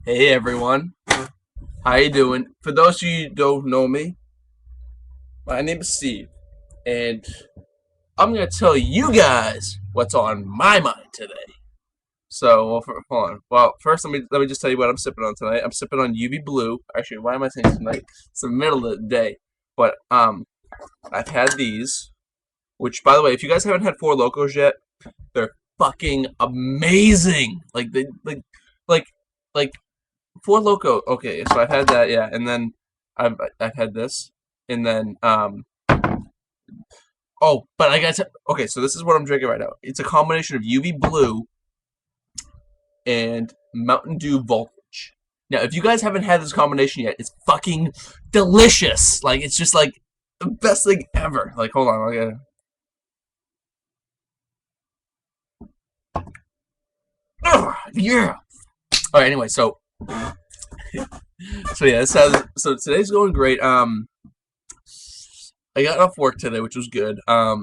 Hey everyone, how you doing? For those of you who don't know me, my name is Steve, and I'm gonna tell you guys what's on my mind today. Hold on. Well, first let me just tell you what I'm sipping on tonight. I'm sipping on UV Blue. Actually, why am I saying tonight? It's the middle of the day, but I've had these. Which, by the way, if you guys haven't had FourLokos yet, they're fucking amazing. Like, like FourLokos. Okay, so I've had that, yeah, and then I've had this, and then oh, but I got okay. So this is what I'm drinking right now. It's a combination of UV Blue and Mountain Dew Voltage. Now, if you guys haven't had this combination yet, it's fucking delicious. Like it's just like the best thing ever. Like hold on, I gotta. Ugh, yeah. All right. Anyway, so yeah, so today's going great. I got off work today, which was good. I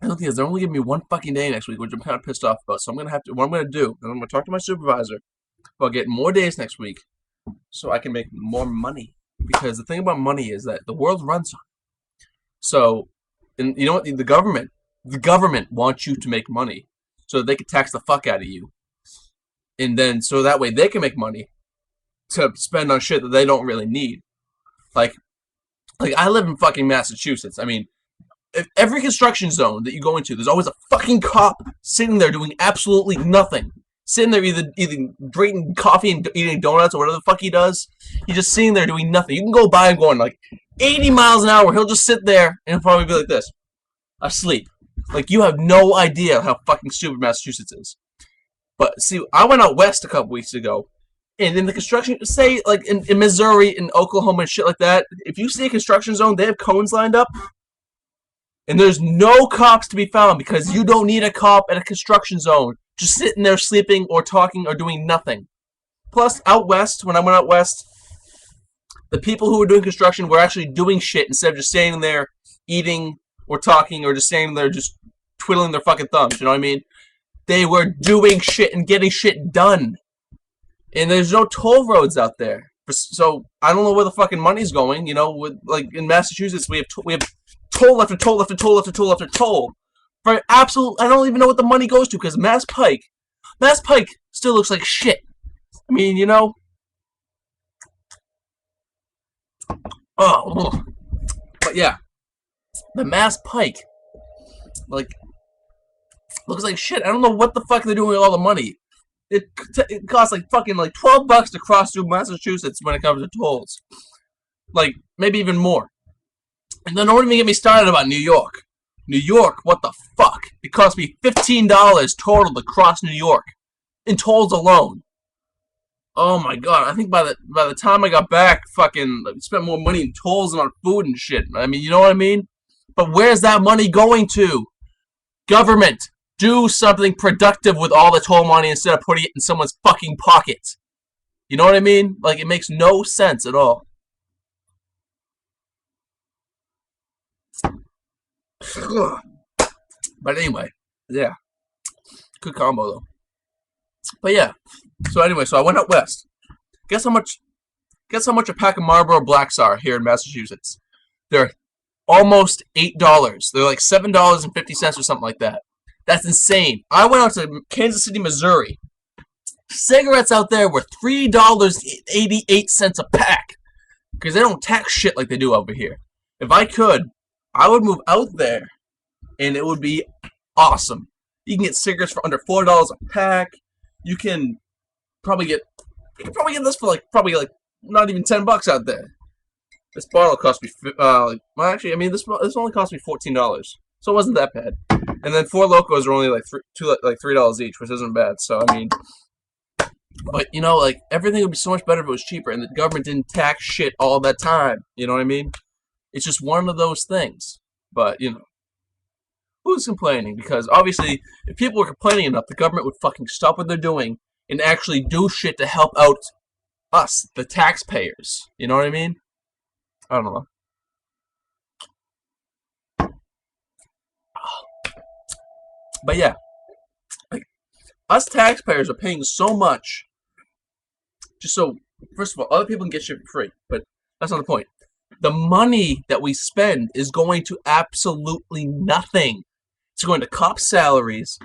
don't think they're only giving me one fucking day next week, which I'm kind of pissed off about. So I'm gonna have to. What I'm gonna do is I'm gonna talk to my supervisor about getting more days next week, so I can make more money. Because the thing about money is that the world runs on it. So, and you know what? The government wants you to make money, so that they can tax the fuck out of you, and then so that way they can make money to spend on shit that they don't really need. Like, like I live in fucking Massachusetts. I mean, every construction zone that you go into, there's always a fucking cop sitting there doing absolutely nothing. Sitting there either drinking coffee and eating donuts or whatever the fuck he does. He's just sitting there doing nothing. You can go by him going like 80 miles an hour. He'll just sit there and he'll probably be like this, asleep. Like you have no idea how fucking stupid Massachusetts is. But see, I went out west a couple weeks ago, and in the construction, say like in Missouri, in Oklahoma, and shit like that, if you see a construction zone, they have cones lined up. And there's no cops to be found because you don't need a cop at a construction zone just sitting there sleeping or talking or doing nothing. Plus, out west, when I went out west, the people who were doing construction were actually doing shit instead of just standing there eating or talking or just standing there just twiddling their fucking thumbs. You know what I mean? They were doing shit and getting shit done. And there's no toll roads out there. So I don't know where the fucking money's going. You know, with like in Massachusetts, we have toll after toll after toll after toll after toll. For absolute, I don't even know what the money goes to because Mass Pike still looks like shit. I mean, you know, oh, but yeah, the Mass Pike, like, looks like shit. I don't know what the fuck they're doing with all the money. It costs like fucking like $12 to cross through Massachusetts when it comes to tolls. Like maybe even more. And then don't even get me started about New York. New York, what the fuck? It cost me $15 total to cross New York in tolls alone. Oh my god! I think by the time I got back, fucking spent more money in tolls than on food and shit. I mean, you know what I mean? But where's that money going to? Government, do something productive with all the toll money instead of putting it in someone's fucking pocket. You know what I mean? Like it makes no sense at all. But anyway, yeah, good combo though. But yeah, so anyway, so I went out west. Guess how much? Guess how much a pack of Marlboro Blacks are here in Massachusetts? They're almost $8. They're like $7.50 or something like that. That's insane. I went out to Kansas City, Missouri. Cigarettes out there were $3.88 a pack because they don't tax shit like they do over here. If I could, I would move out there, and it would be awesome. You can get cigarettes for under $4 a pack. You can probably get this for like probably like not even $10 out there. This bottle cost me well, actually, I mean this only cost me $14, so it wasn't that bad. And then FourLokos are only like $3 each, which isn't bad. So I mean, but you know, like everything would be so much better if it was cheaper, and the government didn't tax shit all that time. You know what I mean? It's just one of those things. But you know, who's complaining? Because obviously, if people were complaining enough, the government would fucking stop what they're doing and actually do shit to help out us, the taxpayers. You know what I mean? I don't know. But yeah, like us taxpayers are paying so much just so, first of all, other people can get shit for free, but that's not the point. The money that we spend is going to absolutely nothing. It's going to cops' salaries.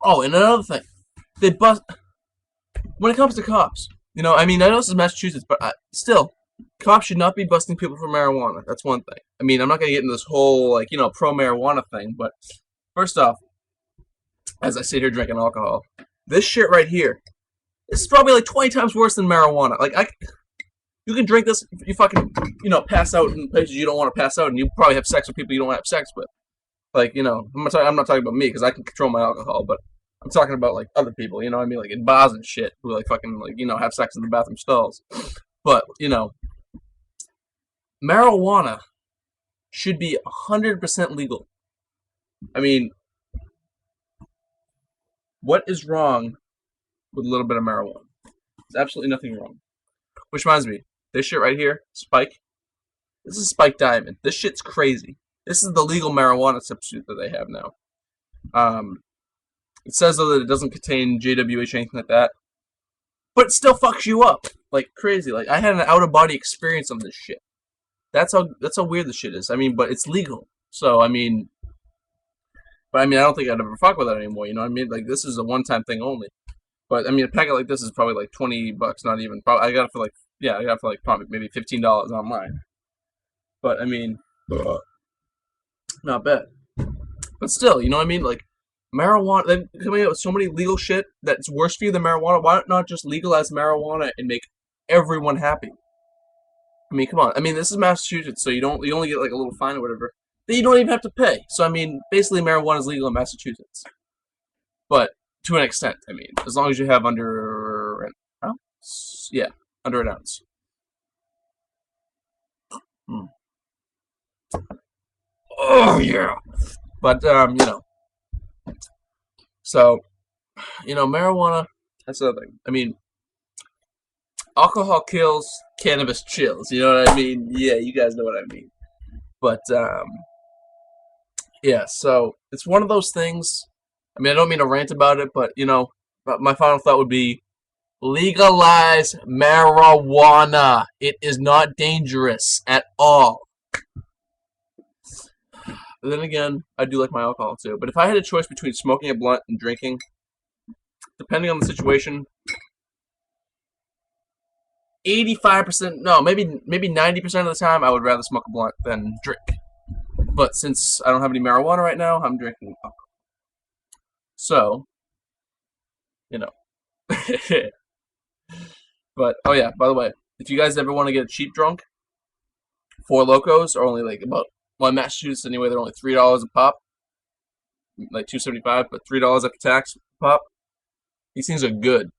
Oh, and another thing, they bust. When it comes to cops, I know this is Massachusetts, but still, cops should not be busting people for marijuana. That's one thing. I'm not gonna get into this whole pro marijuana thing, but first off, as I sit here drinking alcohol, this shit right here, this is probably like 20 times worse than marijuana. You can drink this, you fucking, pass out in places you don't want to pass out, and you probably have sex with people you don't want to have sex with. I'm not talking about me because I can control my alcohol, but I'm talking about other people, like in bars and shit, who fucking have sex in the bathroom stalls. But marijuana should be 100% legal. What is wrong with a little bit of marijuana? There's absolutely nothing wrong. Which reminds me, this shit right here, Spike. This is Spike Diamond. This shit's crazy. This is the legal marijuana substitute that they have now. It says though that it doesn't contain JWH or anything like that, but it still fucks you up like crazy. Like I had an out of body experience on this shit. That's how weird this shit is. But it's legal. So I don't think I'd ever fuck with that anymore. You know what I mean? Like this is a one-time thing only. But a packet like this is probably like $20, not even. Probably I got it for probably maybe $15 online. But not bad. But still, you know what I mean? Like marijuana, they're coming out with so many legal shit that's worse for you than marijuana. Why not just legalize marijuana and make everyone happy? Come on. This is Massachusetts, so you only get like a little fine or whatever that you don't even have to pay. So basically, marijuana is legal in Massachusetts, but to an extent. As long as you have under an ounce, yeah, under an ounce. Oh yeah, but so marijuana. That's the other thing. Alcohol kills, cannabis chills. You know what I mean? Yeah, you guys know what I mean. But yeah. So it's one of those things. I don't mean to rant about it, but my final thought would be legalize marijuana. It is not dangerous at all. But then again, I do like my alcohol too. But if I had a choice between smoking a blunt and drinking, depending on the situation, 85%, no, maybe 90% of the time, I would rather smoke a blunt than drink. But since I don't have any marijuana right now, I'm drinking alcohol. So, But, oh yeah, by the way, if you guys ever want to get a cheap drunk, FourLokos are only in Massachusetts anyway, they're only $3 a pop. Like $2.75, but $3 after tax pop. These things are good.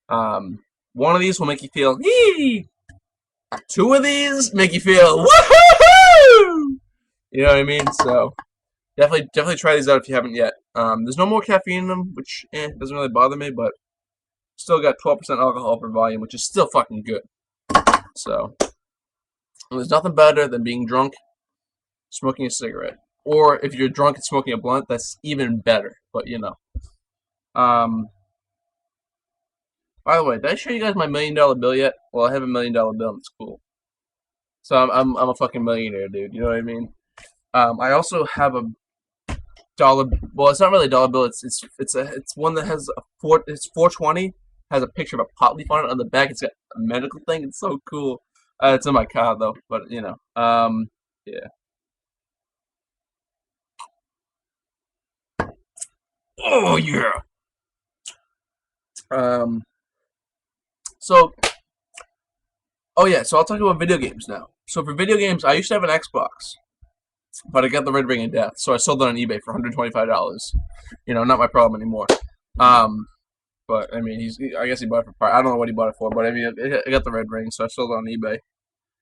One of these will make you feel hee. Two of these make you feel woohoo. You know what I mean? So definitely try these out if you haven't yet. There's no more caffeine in them, which doesn't really bother me, but still got 12% alcohol per volume, which is still fucking good. So there's nothing better than being drunk, smoking a cigarette, or if you're drunk and smoking a blunt, that's even better. But by the way, did I show you guys my $1 million bill yet? Well, I have a $1 million bill, and it's cool. So I'm a fucking millionaire, dude. You know what I mean? I also have a dollar. Well, it's not really a dollar bill. It's one that has it's 420. Has a picture of a pot leaf on it. On the back, it's got a medical thing. It's so cool. It's in my car though, but yeah. Oh yeah. So, oh yeah, so I'll talk about video games now. So for video games, I used to have an Xbox, but I got the Red Ring of Death, so I sold it on eBay for $125. Not my problem anymore. But I guess he bought it for part. I don't know what he bought it for, but I got the Red Ring, so I sold it on eBay.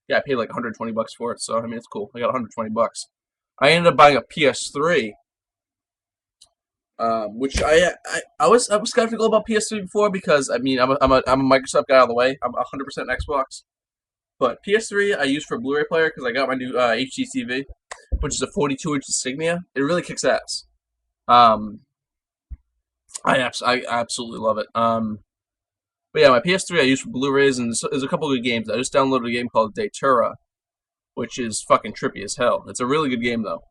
Yeah, I paid like $120 for it, so it's cool. I got $120. I ended up buying a PS3. Which I was skeptical about PS3 before because I'm a Microsoft guy all the way. I'm 100% Xbox, but PS3 I use for a Blu-ray player because I got my new HD TV, which is a 42-inch Insignia. It really kicks ass. I absolutely love it. But yeah, my PS3 I use for Blu-rays, and there's a couple of good games. I just downloaded a game called Datura, which is fucking trippy as hell. It's a really good game though.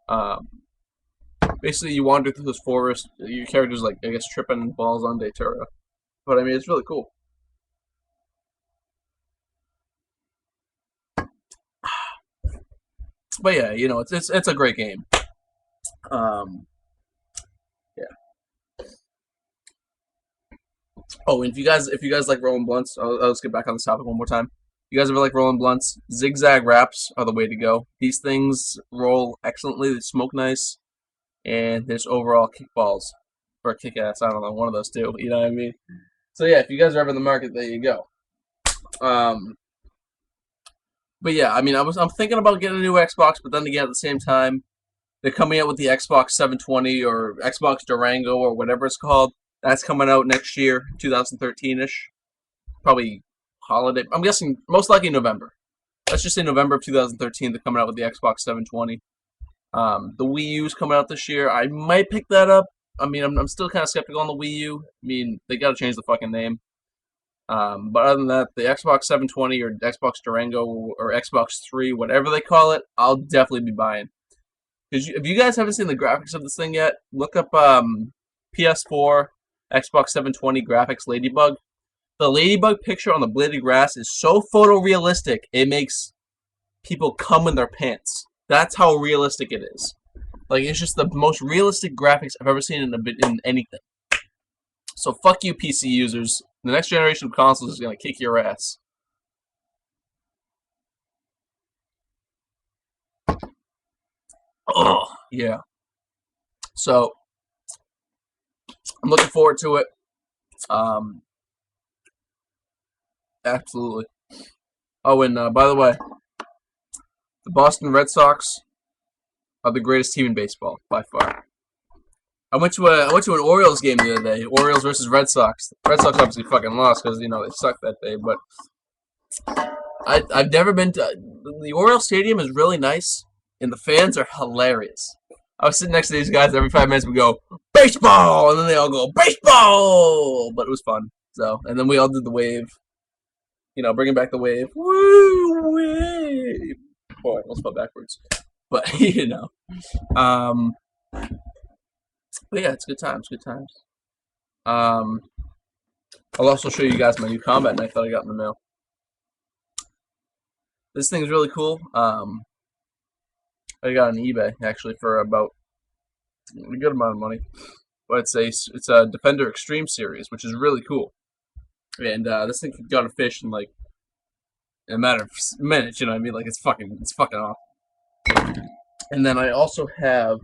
Basically, you wander through this forest. Your character's like, I guess, tripping balls on Datura. But I mean, it's really cool. But yeah, you know, it's a great game. Yeah. Oh, and if you guys like rolling blunts, I'll just get back on this topic one more time. You guys ever like rolling blunts? Zigzag wraps are the way to go. These things roll excellently. They smoke nice, and there's overall kickballs or kick ass. I don't know, one of those two. You know what I mean? So yeah, if you guys are ever in the market, there you go. But yeah, I mean, I'm thinking about getting a new Xbox, but then again, at the same time, they're coming out with the Xbox 720 or Xbox Durango or whatever it's called. That's coming out next year, 2013-ish. Probably holiday. I'm guessing most likely November. Let's just say November of 2013. They're coming out with the Xbox 720. The Wii U's coming out this year. I might pick that up. I mean, I'm still kind of skeptical on the Wii U. I mean, they got to change the fucking name. But other than that, the Xbox 720 or Xbox Durango or Xbox 3, whatever they call it, I'll definitely be buying. Because if you guys haven't seen the graphics of this thing yet, look up PS4 Xbox 720 graphics Ladybug. The Ladybug picture on the blade of grass is so photorealistic, it makes people come in their pants. That's how realistic it is. Like, it's just the most realistic graphics I've ever seen in anything. So fuck you, PC users. The next generation of consoles is gonna kick your ass. Oh, yeah. So, I'm looking forward to it. Absolutely. Oh, and by the way, the Boston Red Sox are the greatest team in baseball by far. I went to an Orioles game the other day. Orioles versus Red Sox. Red Sox obviously fucking lost because, you know, they sucked that day. But I've never been to the Orioles Stadium is really nice, and the fans are hilarious. I was sitting next to these guys every 5 minutes. We go baseball, and then they all go baseball. But it was fun. So, and then we all did the wave. You know, bringing back the wave. Woo wave. Boy, I almost fell backwards. But you know, but yeah, it's good times. Good times. I'll also show you guys my new combat knife that I got in the mail. This thing's really cool. I got on eBay actually for about a good amount of money, but it's a Defender Extreme series, which is really cool. And this thing got a fish in like in a matter of minutes. You know what I mean? Like it's fucking off. And then I also have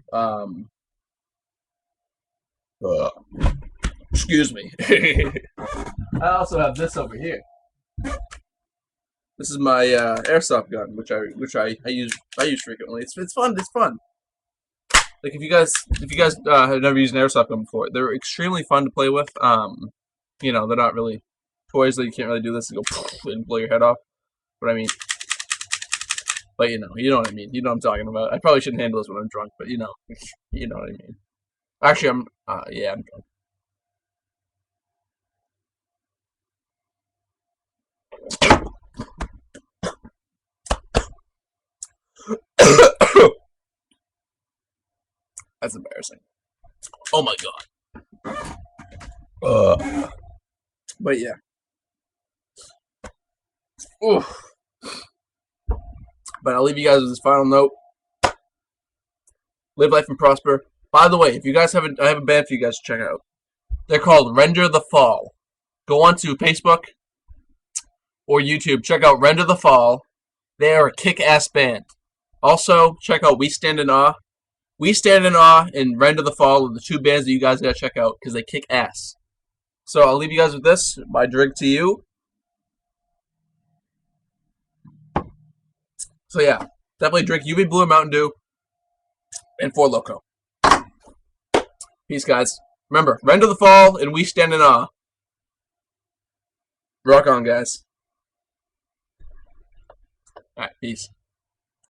excuse me. I also have this over here. This is my airsoft gun, which I use frequently. It's fun. It's fun. Like if you guys have never used an airsoft gun before, they're extremely fun to play with. You know, they're not really toys that you can't really do this and go and blow your head off. But I mean, but you know what I mean. You know what I'm talking about. I probably shouldn't handle this when I'm drunk, but you know what I mean. Actually, I'm drunk. That's embarrassing. Oh my god. But yeah. Oof. But I'll leave you guys with this final note. Live life and prosper. By the way, if you guys haven't, I have a band for you guys to check out. They're called Render the Fall. Go on to Facebook or YouTube. Check out Render the Fall. They are a kick-ass band. Also, check out We Stand in Awe. We Stand in Awe and Render the Fall are the two bands that you guys gotta check out because they kick ass. So I'll leave you guys with this. My drink to you. So yeah, definitely drink UV Blue and Mountain Dew and FourLokos. Peace, guys. Remember, Render the Fall and We Stand in Awe. Rock on, guys. Alright, peace.